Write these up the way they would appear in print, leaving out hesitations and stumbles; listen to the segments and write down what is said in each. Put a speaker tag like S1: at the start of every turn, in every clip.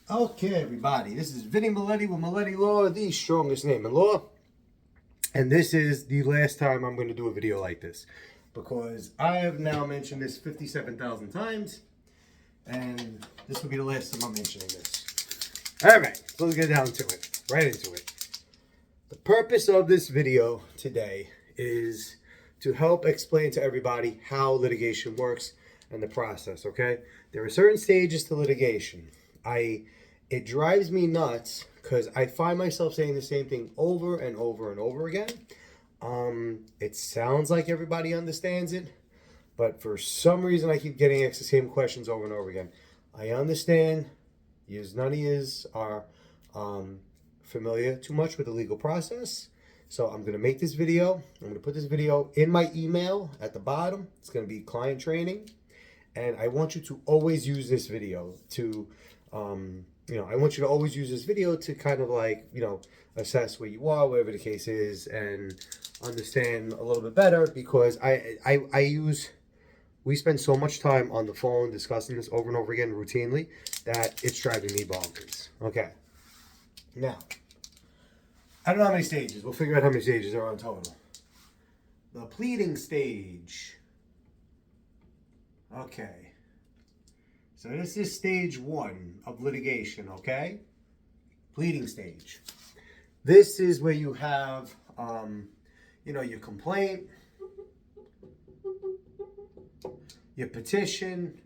S1: Okay, everybody, this is Vinny Maletti with Maletti Law, the strongest name in law. And this is the last time I'm going to do a video like this because I have now mentioned this 57,000 times, and this will be the last time I'm mentioning this. All right, so let's get down to it, right into it. The purpose of this video today is to help explain to everybody how litigation works and the process, okay? There are certain stages to litigation. It drives me nuts because I find myself saying the same thing over and over and over again. It sounds like everybody understands it, but for some reason I keep getting asked the same questions over and over again. I understand none of yous are familiar too much with the legal process. So I'm going to make this video. I'm going to put this video in my email at the bottom. It's going to be client training. And I want you to always use this video to, I want you to always use this video to kind of like, assess where you are, whatever the case is, and understand a little bit better because we spend so much time on the phone discussing this over and over again routinely that it's driving me bonkers. Okay. Now, I don't know how many stages. We'll figure out how many stages there are in total. The pleading stage. Okay. So this is stage 1 of litigation, okay? Pleading stage. This is where you have, your complaint, your petition,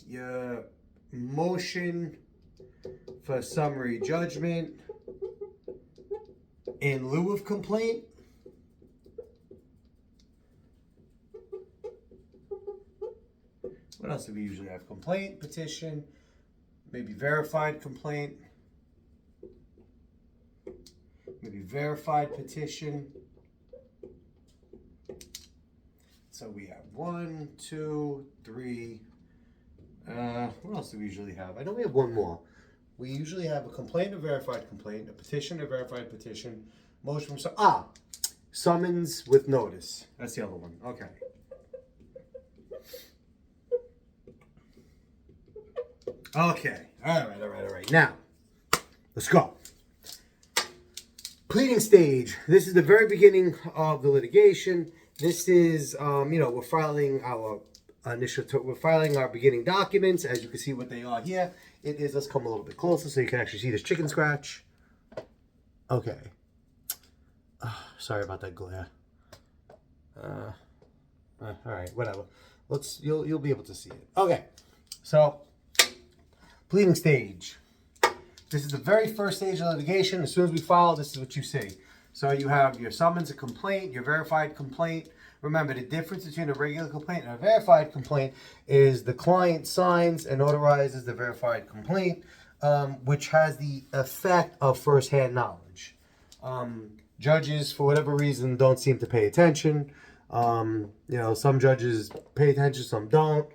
S1: your motion for summary judgment in lieu of complaint. What else do we usually have? Complaint, petition, maybe verified complaint, maybe verified petition. So we have 1, 2, 3. What else do we usually have? I know we have one more. We usually have a complaint, a verified complaint, a petition, a verified petition, motion from summons with notice. That's the other one. Okay. Okay. All right. Now, let's go. Pleading stage. This is the very beginning of the litigation. This is, we're filing our beginning documents. As you can see what they are here. It is, let's come a little bit closer so you can actually see this chicken scratch. Okay. Sorry about that glare. All right, whatever. You'll be able to see it. Okay. So, pleading stage. This is the very first stage of litigation. As soon as we file, this is what you see. So you have your summons, a complaint, your verified complaint. Remember, the difference between a regular complaint and a verified complaint is the client signs and notarizes the verified complaint, which has the effect of firsthand knowledge. Judges, for whatever reason, don't seem to pay attention. Some judges pay attention, some don't.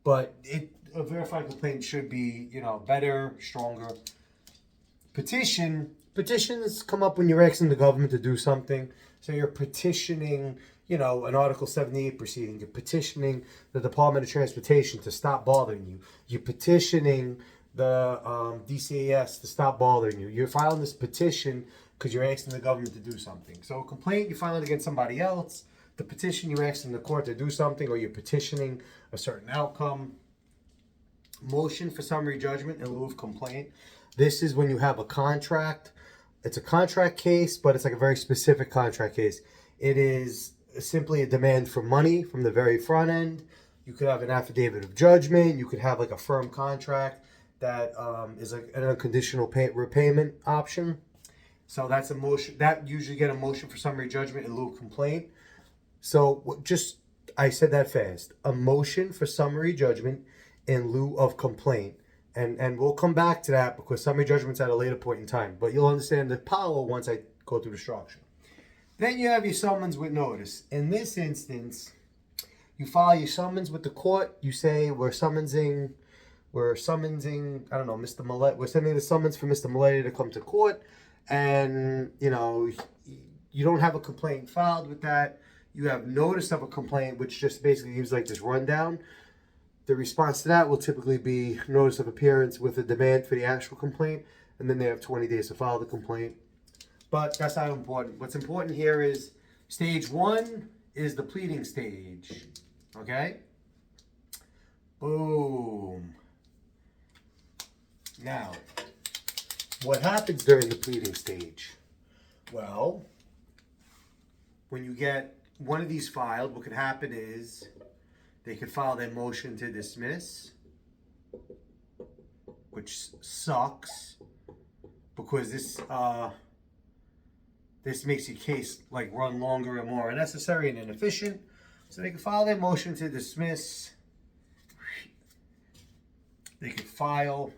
S1: But a verified complaint should be, better, stronger. Petitions come up when you're asking the government to do something. So you're petitioning, an Article 78 proceeding. You're petitioning the Department of Transportation to stop bothering you. You're petitioning the DCAS to stop bothering you. You're filing this petition because you're asking the government to do something. So a complaint, you're filing against somebody else. The petition, you're asking the court to do something, or you're petitioning a certain outcome. Motion for summary judgment in lieu of complaint. This is when you have a contract. It's a contract case, but it's like a very specific contract case. It is simply a demand for money from the very front end. You could have an affidavit of judgment. You could have like a firm contract that is like an unconditional repayment option. So that's a motion. That usually get a motion for summary judgment in lieu of complaint. So I said that fast. A motion for summary judgment in lieu of complaint. And we'll come back to that because summary judgment's at a later point in time. But you'll understand the power once I go through the structure. Then you have your summons with notice. In this instance, you file your summons with the court. You say we're summoning, I don't know, Mr. Maletti. We're sending the summons for Mr. Maletti to come to court. And, you don't have a complaint filed with that. You have notice of a complaint, which just basically gives like this rundown. The response to that will typically be notice of appearance with a demand for the actual complaint, and then they have 20 days to file the complaint. But that's not important. What's important here is stage 1 is the pleading stage. Okay? Boom. Now, what happens during the pleading stage? Well, when you get one of these filed, what could happen is they could file their motion to dismiss, which sucks because this makes your case like run longer and more unnecessary and inefficient. So they can file their motion to dismiss. They could file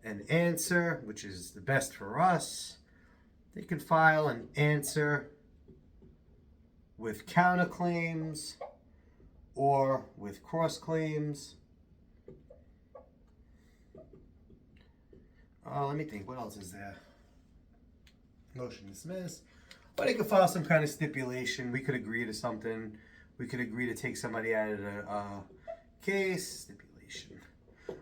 S1: an answer, which is the best for us. They can file an answer with counterclaims or with cross claims. Let me think, what else is there? Motion dismiss. But they could file some kind of stipulation. We could agree to something. We could agree to take somebody out of the case. Stipulation.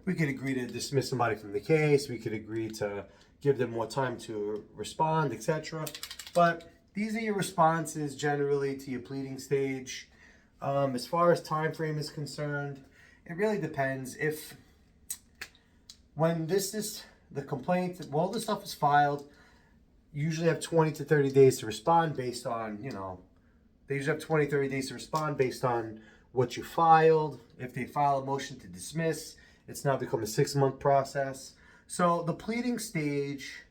S1: We could agree to dismiss somebody from the case. We could agree to give them more time to respond, etc. But these are your responses generally to your pleading stage. As far as time frame is concerned, it really depends. When this is the complaint, all the stuff is filed, you usually have 20 to 30 days to respond based on, they usually have 20, 30 days to respond based on what you filed. If they file a motion to dismiss, it's now become a 6-month process. So the pleading stage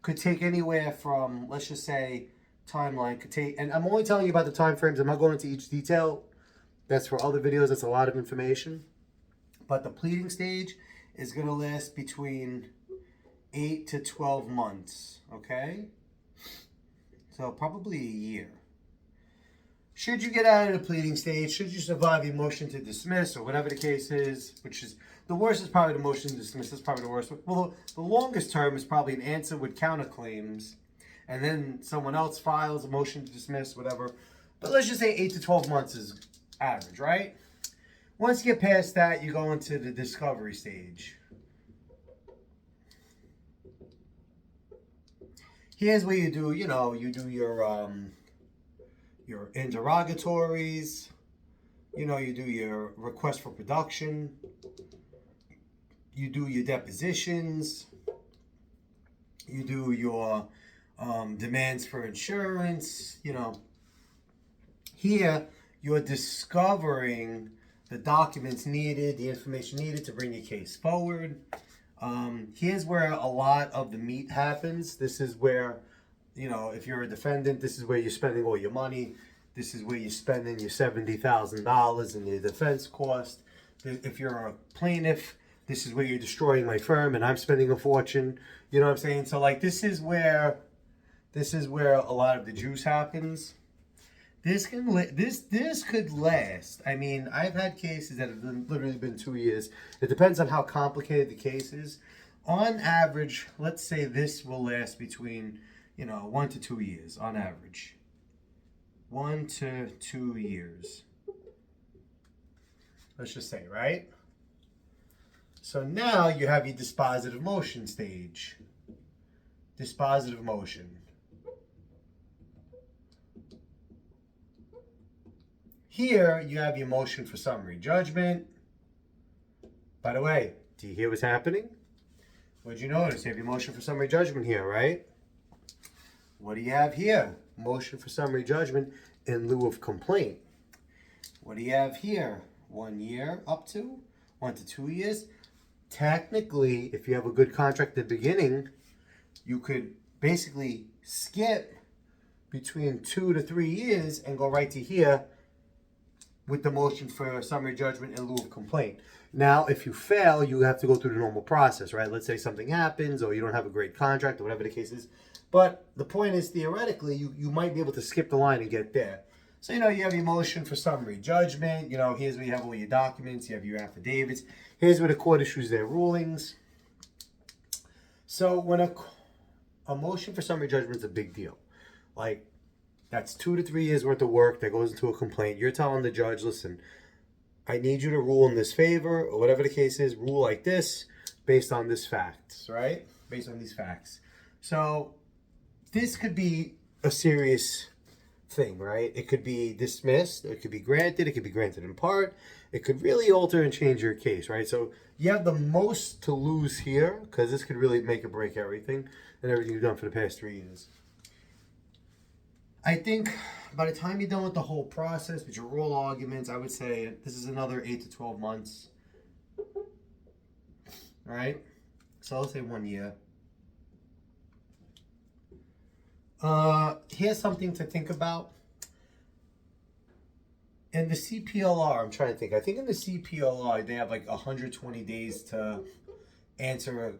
S1: could take anywhere from, let's just say, timeline could take, and I'm only telling you about the time frames. I'm not going into each detail. That's for other videos. That's a lot of information. But the pleading stage is going to last between 8 to 12 months, okay? So probably a year. Should you get out of the pleading stage, should you survive a motion to dismiss or whatever the case is, which is, the worst is probably the motion to dismiss, that's probably the worst. Well, the longest term is probably an answer with counterclaims, and then someone else files a motion to dismiss, whatever. But let's just say 8 to 12 months is average, right? Once you get past that, you go into the discovery stage. Here's where you do, you do your interrogatories, you do your request for production, you do your depositions, you do your demands for insurance, Here, you're discovering the documents needed, the information needed to bring your case forward. Here's where a lot of the meat happens. This is where, if you're a defendant, this is where you're spending all your money. This is where you're spending your $70,000 in your defense cost. If you're a plaintiff, this is where you're destroying my firm and I'm spending a fortune. You know what I'm saying? So this is where a lot of the juice happens. This could last. I mean, I've had cases that have literally been 2 years. It depends on how complicated the case is. On average, let's say this will last between, 1 to 2 years on average. 1 to 2 years. Let's just say, right? So now you have your dispositive motion stage. Dispositive motion. Here, you have your motion for summary judgment. By the way, do you hear what's happening? What did you notice? You have your motion for summary judgment here, right? What do you have here? Motion for summary judgment in lieu of complaint. What do you have here? 1 year up to 1 to 2 years. Technically, if you have a good contract at the beginning, you could basically skip between 2 to 3 years and go right to here with the motion for summary judgment in lieu of complaint. Now, if you fail, you have to go through the normal process, right? Let's say something happens or you don't have a great contract or whatever the case is. But the point is, theoretically, you might be able to skip the line and get there. So, you have your motion for summary judgment. Here's where you have all your documents. You have your affidavits. Here's where the court issues their rulings. So when a motion for summary judgment is a big deal. That's 2 to 3 years worth of work that goes into a complaint. You're telling the judge, listen, I need you to rule in this favor, or whatever the case is, rule like this based on this facts, right? Based on these facts. So this could be a serious thing, right? It could be dismissed, it could be granted in part. It could really alter and change your case, right? So you have the most to lose here, because this could really make or break everything and everything you've done for the past 3 years. I think by the time you're done with the whole process, with your oral arguments, I would say this is another 8 to 12 months. All right? So let's say 1 year. Here's something to think about. In the CPLR, I'm trying to think. I think in the CPLR, they have like 120 days to answer,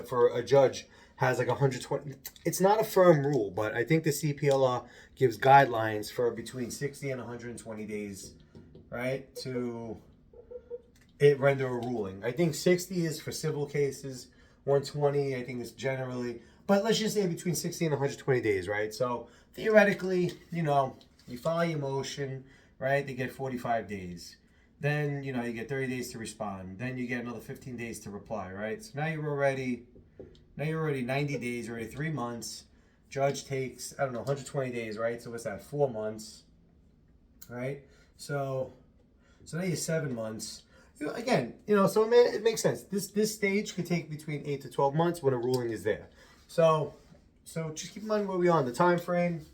S1: for a judge has like 120. It's not a firm rule, but I think the CPLR gives guidelines for between 60 and 120 days, right, to render a ruling. I think 60 is for civil cases. 120, I think, is generally, but let's just say between 60 and 120 days, right? So theoretically, you file your motion, right? They get 45 days. Then, you get 30 days to respond. Then you get another 15 days to reply, right? So now you're already 90 days, already 3 months. Judge takes, 120 days, right? So what's that? 4 months, right? So now you're 7 months. Again, so it makes sense. This stage could take between 8 to 12 months when a ruling is there. So just keep in mind where we are on the time frame.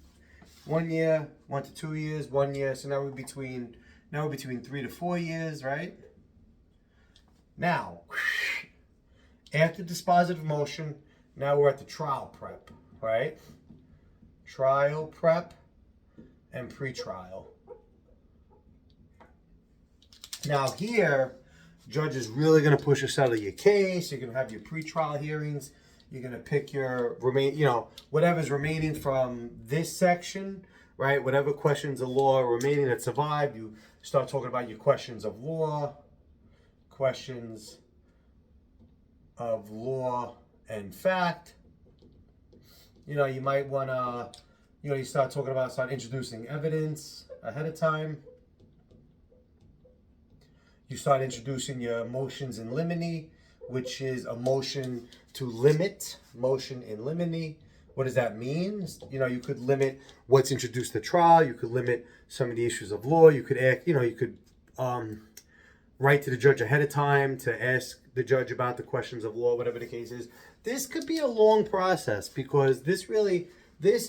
S1: 1 year, 1 to 2 years, 1 year. So now we're between 3 to 4 years, right? Now, after dispositive motion, now we're at the trial prep, right? Trial prep and pre-trial. Now here, judge is really going to push to settle your case. You're going to have your pre-trial hearings. You're going to pick your whatever's remaining from this section, right? Whatever questions of law remaining that survived, you start talking about your questions of law and fact. You might want to, you start introducing evidence ahead of time. You start introducing your motions in limine, which is a motion to limit, motion in limine. What does that mean? You could limit what's introduced to trial. You could limit some of the issues of law. You could act, you could write to the judge ahead of time to ask the judge about the questions of law, whatever the case is. This could be a long process because this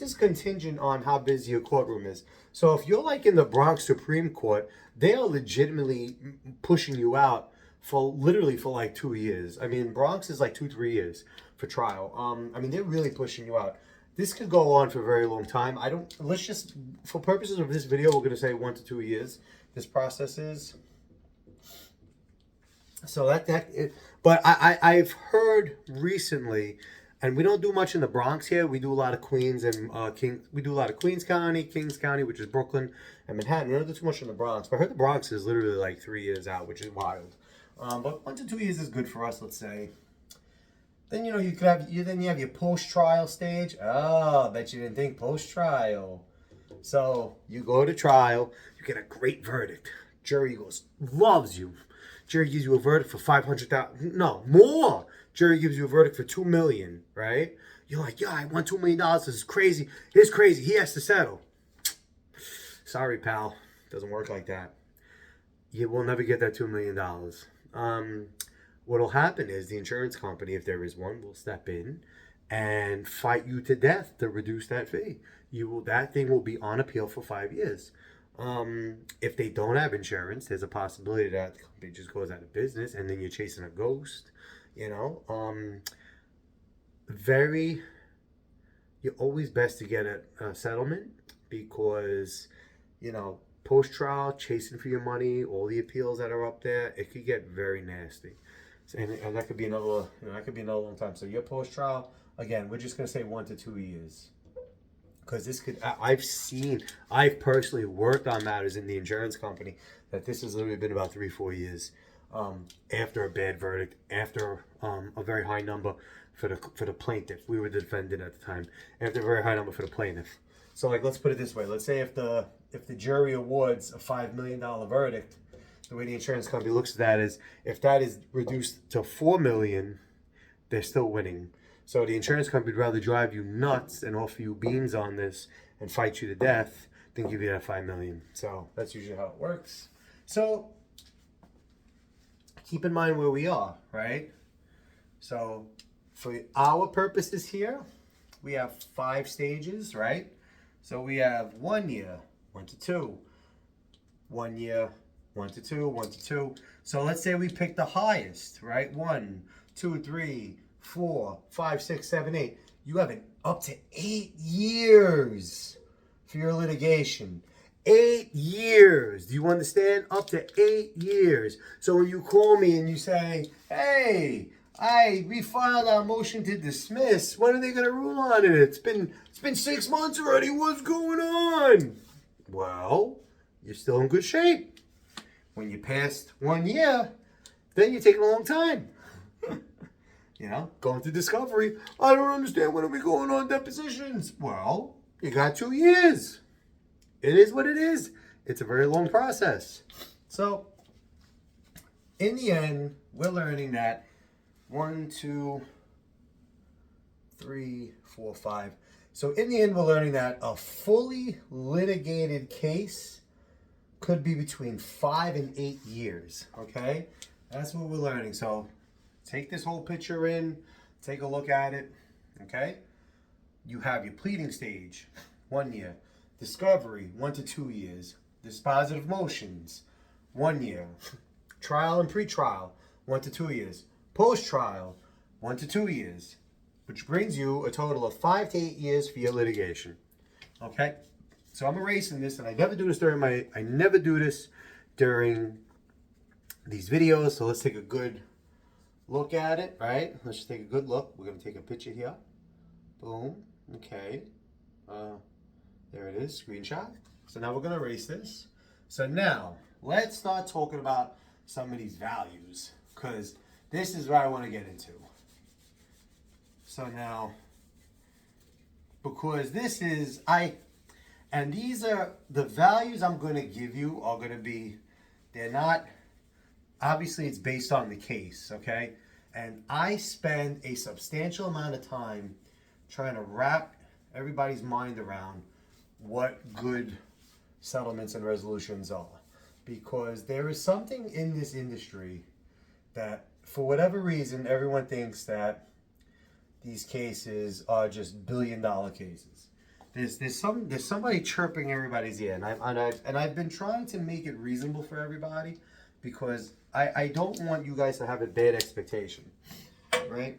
S1: is contingent on how busy your courtroom is. So if you're like in the Bronx Supreme Court, they are legitimately pushing you out for like 2 years. I mean, Bronx is like 2-3 years for trial. They're really pushing you out. This could go on for a very long time. Let's just, for purposes of this video, we're going to say 1 to 2 years. This process is. So but I've heard recently, and we don't do much in the Bronx here. We do a lot of Queens and we do a lot of Queens County, Kings County, which is Brooklyn, and Manhattan. We don't do too much in the Bronx. But I heard the Bronx is literally like 3 years out, which is wild. But 1 to 2 years is good for us, let's say. Then you have your post-trial stage. Oh, I bet you didn't think post-trial. So you go to trial, you get a great verdict. Jury loves you. Jury gives you a verdict for $500,000. No, more. Jury gives you a verdict for $2 million, right? You're like, yeah, I won $2 million. This is crazy. It's crazy. He has to settle. Sorry, pal. Doesn't work like that. You will never get that $2 million. What'll happen is the insurance company, if there is one, will step in and fight you to death to reduce that fee. That thing will be on appeal for 5 years. If they don't have insurance, there's a possibility that the company just goes out of business and then you're chasing a ghost, You're always best to get a settlement because, post-trial, chasing for your money, all the appeals that are up there, it could get very nasty. And that could be another long time. So your post-trial, again, we're just going to say 1 to 2 years. Because I've personally worked on matters in the insurance company that this has literally been about 3-4 years after a bad verdict, after a very high number for the plaintiff. We were the defendant at the time. After a very high number for the plaintiff. So let's put it this way. Let's say if the jury awards a $5 million verdict, the way the insurance company looks at that is if that is reduced to 4 million, they're still winning. So the insurance company would rather drive you nuts and offer you beans on this and fight you to death than give you that 5 million. So that's usually how it works. So keep in mind where we are, right? So for our purposes here, we have 5 stages, right? So we have 1 year, 1 to 2, 1 year, 1 to 2, 1 to 2. So let's say we pick the highest, right? 1, 2, 3, 4, 5, 6, 7, 8. You have an up to 8 years for your litigation. 8 years. Do you understand? Up to 8 years. So when you call me and you say, hey, we filed our motion to dismiss. When are they going to rule on it? It's been 6 months already. What's going on? Well, you're still in good shape. When you passed 1 year, then you take a long time. You know, going through discovery. I don't understand. When are we going on depositions? Well, you got 2 years. It is what it is. It's a very long process. So, in the end, we're learning that 1, 2, 3, 4, 5. So, in the end, we're learning that a fully litigated case could be between 5 and 8 years. Okay? That's what we're learning. So, take this whole picture in, take a look at it. Okay? You have your pleading stage, 1 year. Discovery, 1 to 2 years. Dispositive motions, 1 year. Trial and pretrial, 1 to 2 years. Post-trial, 1 to 2 years. Which brings you a total of 5 to 8 years for your litigation. Okay? So I'm erasing this, and I never do this during these videos. So let's take a good look at it, right? Let's just take a good look. We're going to take a picture here. Boom. Okay. There it is, screenshot. So now we're going to erase this. So now, let's start talking about some of these values, because this is what I want to get into. So now, because this is, and these are, the values I'm going to give you are going to be, they're not, obviously it's based on the case, okay? And I spend a substantial amount of time trying to wrap everybody's mind around what good settlements and resolutions are. Because there is something in this industry that, for whatever reason, everyone thinks that these cases are just billion-dollar cases. There's somebody chirping everybody's ear, and I've been trying to make it reasonable for everybody, because I don't want you guys to have a bad expectation, right?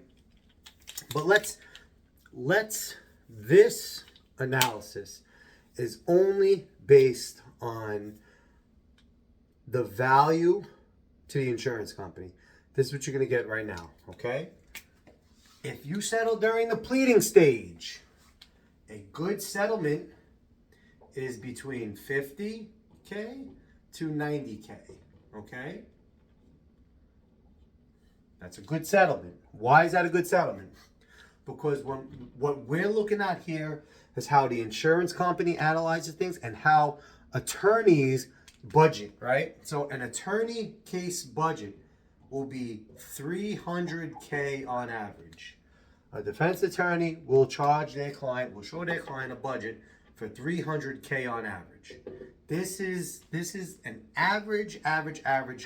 S1: But this analysis is only based on the value to the insurance company. This is what you're going to get right now, okay? If you settle during the pleading stage, a good settlement is between $50K to $90K, okay? That's a good settlement. Why is that a good settlement? Because what we're looking at here is how the insurance company analyzes things and how attorneys budget, right? So an attorney case budget will be $300K on average. A defense attorney will charge their client, will show their client a budget for $300K on average. This is an average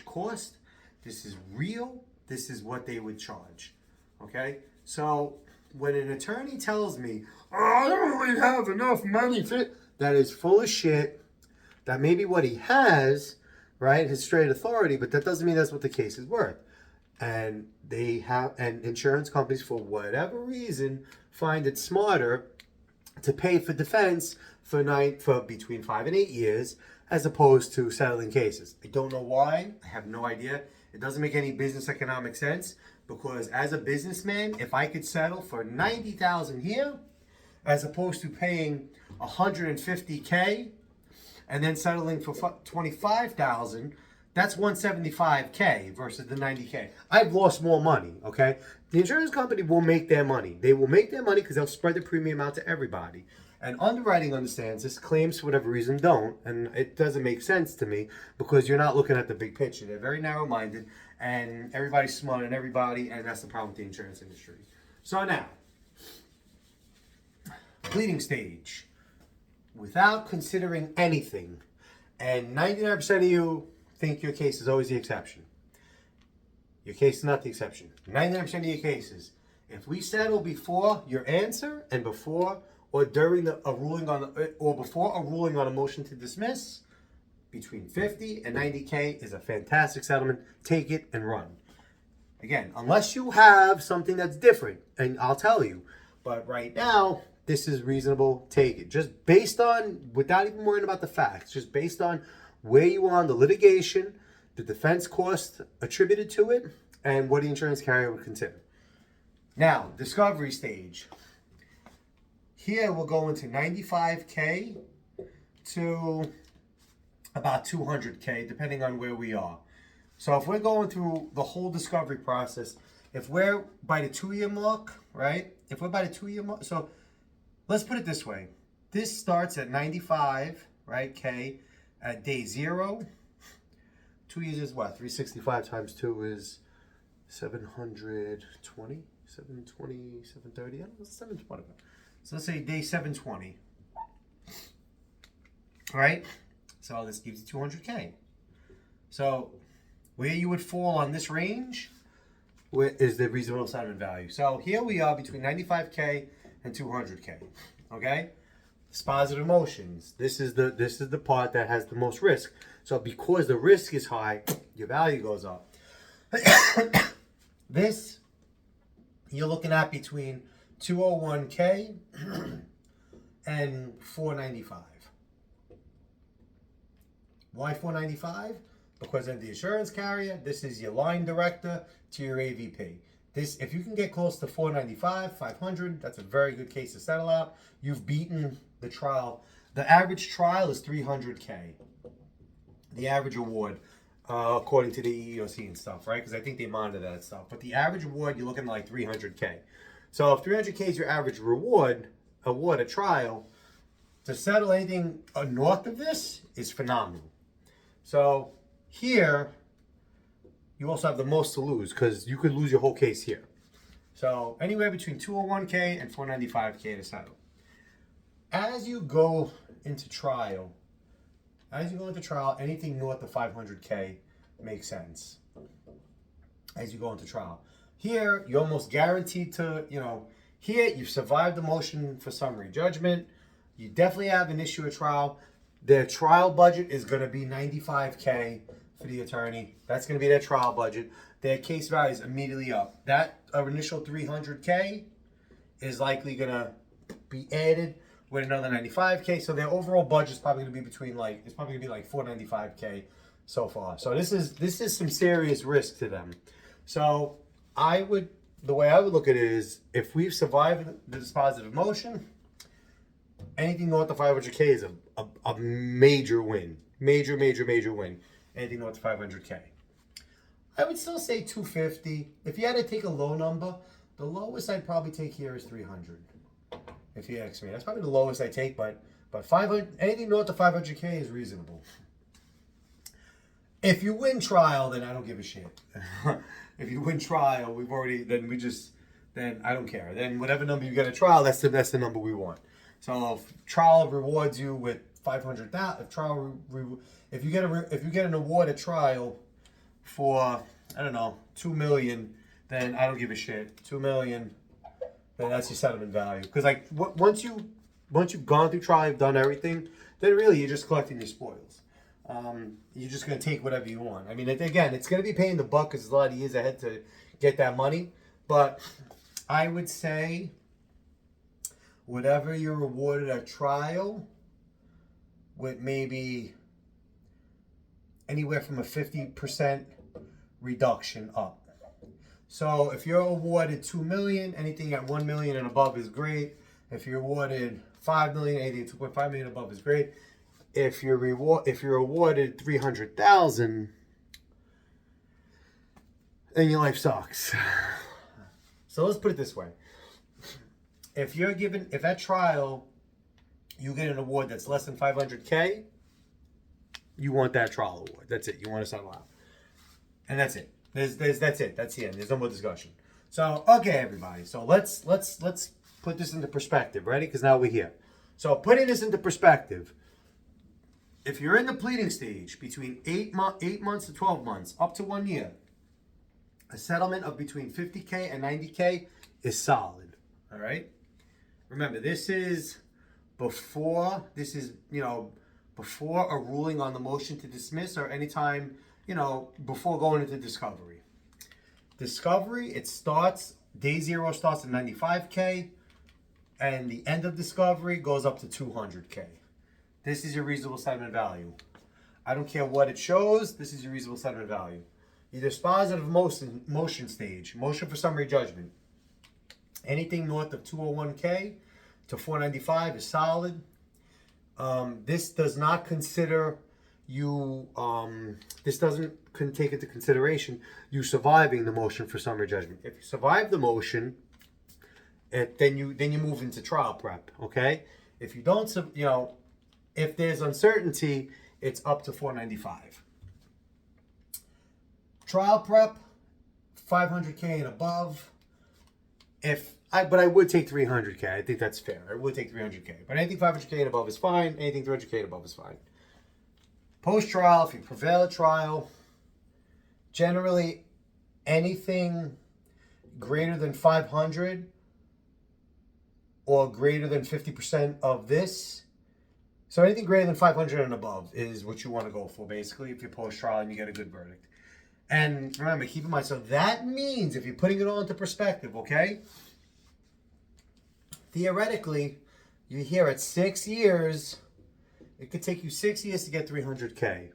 S1: cost. This is real. This is what they would charge. Okay? So when an attorney tells me, oh, I don't really have enough money for it, that is full of shit. That may be what he has, right? His straight authority, but that doesn't mean that's what the case is worth. And insurance companies, for whatever reason, find it smarter to pay for defense for between 5 and 8 years, as opposed to settling cases. I don't know why. I have no idea. It doesn't make any business economic sense, because as a businessman, if I could settle for $90,000 here, as opposed to paying $150K and then settling for $25,000, that's $175K versus the $90K. I've lost more money, okay? The insurance company will make their money. They will make their money because they'll spread the premium out to everybody. And underwriting understands this, claims for whatever reason don't, and it doesn't make sense to me because you're not looking at the big picture. They're very narrow-minded, and everybody's smarter than everybody, and that's the problem with the insurance industry. So now, pleading stage. Without considering anything, and 99% of you think your case is always the exception. Your case is not the exception. 99% of your cases, if we settle before your answer and before or during a ruling on or before a ruling on a motion to dismiss, between 50 and 90K is a fantastic settlement. Take it and run. Again, unless you have something that's different, and I'll tell you, but right now, this is reasonable. Take it. Just based on, without even worrying about the facts, just based on where you are on the litigation, the defense cost attributed to it, and what the insurance carrier would consider. Now, discovery stage. Here we'll go into 95K to about 200K, depending on where we are. So if we're going through the whole discovery process, if we're by the 2-year mark, right? If we're by the 2-year mark, so let's put it this way. This starts at 95, right, K, at day 0. 2 years is what? 365 times 2 is 720, 720, 730, I don't know, 720. So let's say day 720. All right? So this gives you 200K. So where you would fall on this range is the reasonable settlement value. So here we are between 95K and 200K. Okay? Dispositive motions. This is the part that has the most risk. So because the risk is high, your value goes up. This you're looking at between 201K and 495. Why 495? Because of the insurance carrier, this is your line director to your AVP. This, if you can get close to 495, 500, that's a very good case to settle out. You've beaten the trial. The average trial is 300K. The average award, according to the EEOC and stuff, right? Because I think they monitor that stuff. But the average award, you're looking at like 300K. So if 300K is your average award at trial, to settle anything north of this is phenomenal. So here, you also have the most to lose because you could lose your whole case here. So anywhere between 201K and 495K to settle. As you go into trial, anything north of 500K makes sense. As you go into trial. Here, you're almost guaranteed to, here you've survived the motion for summary judgment. You definitely have an issue at trial. Their trial budget is going to be 95K for the attorney. That's going to be their trial budget. Their case value is immediately up. That initial 300K is likely going to be added with another 95K. So their overall budget is probably going to be it's probably going to be like 495K so far. So this is some serious risk to them. So the way I would look at it is, if we've survived the dispositive motion, anything north of 500K is a major win. Major win. Anything north of 500K. I would still say 250. If you had to take a low number, the lowest I'd probably take here is 300. If you ask me, that's probably the lowest I take. But 500, anything north of 500K is reasonable. If you win trial, then I don't give a shit. If you win trial, then I don't care. Then whatever number you get at trial, that's the number we want. So if trial rewards you with 500,000, if you get an award at trial for, I don't know, 2 million, then I don't give a shit. 2 million, then that's your settlement value. Because once you've gone through trial, you've done everything, then really you're just collecting your spoils. You're just going to take whatever you want. I mean, again, it's going to be paying the buck because it's a lot of years ahead to get that money. But I would say whatever you're awarded at trial, with maybe anywhere from a 50% reduction up. So if you're awarded 2 million, anything at 1 million and above is great. If you're awarded 5 million, anything at 2.5 million above is great. If you're awarded 300,000, then your life sucks. So let's put it this way. If at trial you get an award that's less than 500K, you want that trial award. That's it. You want to settle out. And that's it. That's it. That's the end. There's no more discussion. So, okay, everybody. So let's put this into perspective. Ready? Because now we're here. So putting this into perspective, if you're in the pleading stage between 8 months to 12 months, up to 1 year, a settlement of between 50K and 90K is solid. All right? Remember, this is before before a ruling on the motion to dismiss or anytime, before going into discovery. Discovery, it starts, day zero starts at 95K, and the end of discovery goes up to 200K. This is your reasonable settlement value. I don't care what it shows, this is your reasonable settlement value. Your dispositive motion stage, motion for summary judgment. Anything north of 201K to 495 is solid. This does not consider you, this doesn't take into consideration you surviving the motion for summary judgment. If you survive the motion, then you move into trial prep, okay? If you don't, if there's uncertainty, it's up to 495. Trial prep, 500K and above. But I would take 300K. I think that's fair. I would take 300K. But anything 500K and above is fine. Anything 300K and above is fine. Post-trial, if you prevail at trial, generally anything greater than 500 or greater than 50% of this. So anything greater than 500 and above is what you want to go for, basically, if you're post-trial and you get a good verdict. And remember, keep in mind, so that means, if you're putting it all into perspective, okay? Theoretically, you're here at 6 years. It could take you 6 years to get 300K.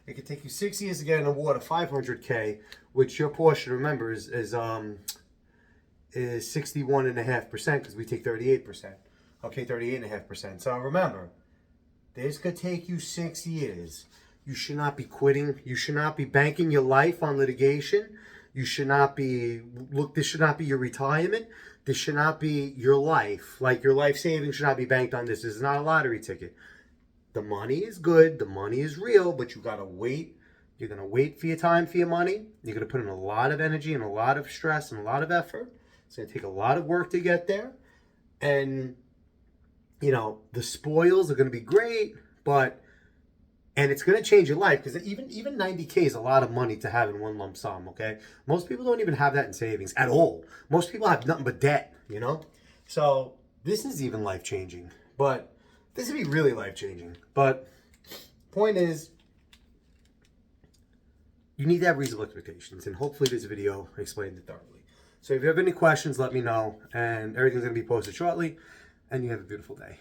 S1: It could take you 6 years to get an award of 500K, which your portion, remember, is 61.5% because we take 38%. Okay, 38.5%. So remember, this could take you 6 years. You should not be quitting. You should not be banking your life on litigation. You should not be, this should not be your retirement. This should not be your life. Like, your life savings should not be banked on this. This is not a lottery ticket. The money is good. The money is real, but you got to wait. You're going to wait for your time, for your money. You're going to put in a lot of energy and a lot of stress and a lot of effort. It's going to take a lot of work to get there. And, the spoils are going to be great, and it's going to change your life, because even 90K is a lot of money to have in one lump sum, okay? Most people don't even have that in savings at all. Most people have nothing but debt, So this is even life-changing. But this would be really life-changing. But point is, you need to have reasonable expectations. And hopefully this video explained it thoroughly. So if you have any questions, let me know. And everything's going to be posted shortly. And you have a beautiful day.